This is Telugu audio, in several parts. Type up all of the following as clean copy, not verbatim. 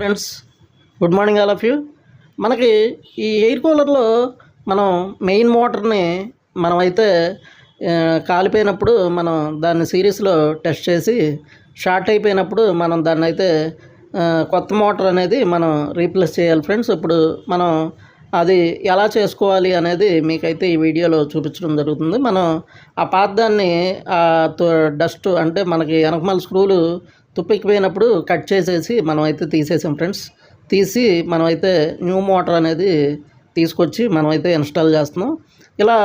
Friends, good morning all of you. మనకి ఈ ఎయిర్ కూలర్లో మనం మెయిన్ మోటార్ని మనమైతే కాలిపోయినప్పుడు మనం దాన్ని సిరీస్లో టెస్ట్ చేసి షార్ట్ అయిపోయినప్పుడు మనం దాన్ని అయితే కొత్త మోటార్ అనేది మనం రీప్లేస్ చేయాలి ఫ్రెండ్స్. ఇప్పుడు మనం అది ఎలా చేసుకోవాలి అనేది మీకైతే ఈ వీడియోలో చూపించడం జరుగుతుంది. మనం ఆ పాతదాన్ని డస్ట్ అంటే మనకి వెనకమాల స్క్రూలు తుప్పెక్కిపోయినప్పుడు కట్ చేసేసి మనం అయితే తీసేసాం ఫ్రెండ్స్. తీసి మనమైతే న్యూ మోటార్ అనేది తీసుకొచ్చి మనమైతే ఇన్స్టాల్ చేస్తున్నాం. ఇలా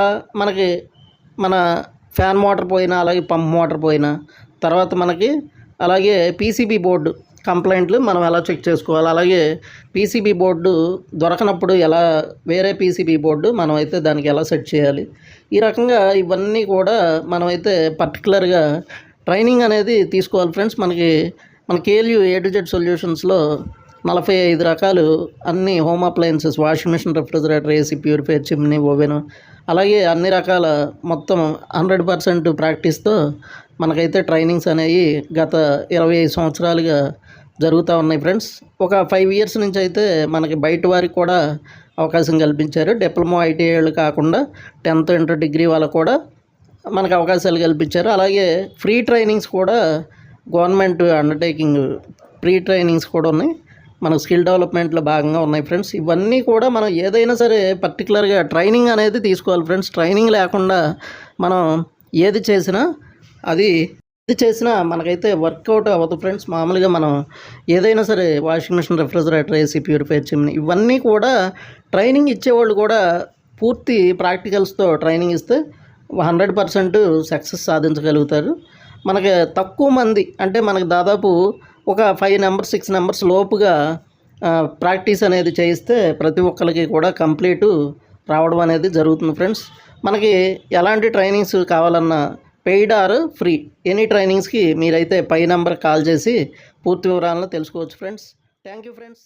మనకి మన ఫ్యాన్ మోటార్ పోయినా, అలాగే పంప్ మోటార్ పోయినా, తర్వాత మనకి అలాగే పీసీబీ బోర్డు కంప్లైంట్లు మనం ఎలా చెక్ చేసుకోవాలి, అలాగే పీసీబీ బోర్డు దొరకనప్పుడు ఎలా వేరే పీసీబీ బోర్డు మనమైతే దానికి ఎలా సెట్ చేయాలి, ఈ రకంగా ఇవన్నీ కూడా మనమైతే పర్టికులర్గా ట్రైనింగ్ అనేది తీసుకోవాలి ఫ్రెండ్స్. మన కేఎల్యూ A to Z సొల్యూషన్స్లో 45 రకాలు అన్ని home appliances, washing machine, refrigerator, AC, purifier, chimney, oven, అలాగే అన్ని రకాల మొత్తం 100% ప్రాక్టీస్తో మనకైతే ట్రైనింగ్స్ అనేవి గత 25 సంవత్సరాలుగా జరుగుతూ ఉన్నాయి ఫ్రెండ్స్. ఒక 5 ఇయర్స్ నుంచి అయితే మనకి బయట వారికి కూడా అవకాశం కల్పించారు. డిప్లొమా, ఐటీఐలు కాకుండా 10th ఇంటర్ డిగ్రీ వాళ్ళకు కూడా మనకు అవకాశాలు కల్పించారు. అలాగే ఫ్రీ ట్రైనింగ్స్ కూడా గవర్నమెంట్ అండర్టేకింగ్ ఫ్రీ ట్రైనింగ్స్ కూడా ఉన్నాయి. మన స్కిల్ డెవలప్మెంట్లో భాగంగా ఉన్నాయి ఫ్రెండ్స్. ఇవన్నీ కూడా మనం ఏదైనా సరే పర్టికులర్గా ట్రైనింగ్ అనేది తీసుకోవాలి ఫ్రెండ్స్. ట్రైనింగ్ లేకుండా మనం ఏది చేసినా మనకైతే వర్కౌట్ అవ్వదు ఫ్రెండ్స్. మామూలుగా మనం ఏదైనా సరే washing machine, refrigerator, AC, purifier, chimney ఇవన్నీ కూడా ట్రైనింగ్ ఇచ్చేవాళ్ళు కూడా పూర్తి ప్రాక్టికల్స్తో ట్రైనింగ్ ఇస్తే 100% సక్సెస్ సాధించగలుగుతారు. మనకి తక్కువ మంది అంటే మనకు దాదాపు ఒక 5 నెంబర్స్ 6 నెంబర్స్ లోపుగా ప్రాక్టీస్ అనేది చేయిస్తే ప్రతి ఒక్కరికి కూడా కంప్లీట్ రావడం అనేది జరుగుతుంది ఫ్రెండ్స్. మనకి ఎలాంటి ట్రైనింగ్స్ కావాలన్నా పెయిడ్ ఆర్ ఫ్రీ ఎనీ ట్రైనింగ్స్కి మీరైతే పై నెంబర్ కాల్ చేసి పూర్తి వివరాలను తెలుసుకోవచ్చు ఫ్రెండ్స్. Thank you friends.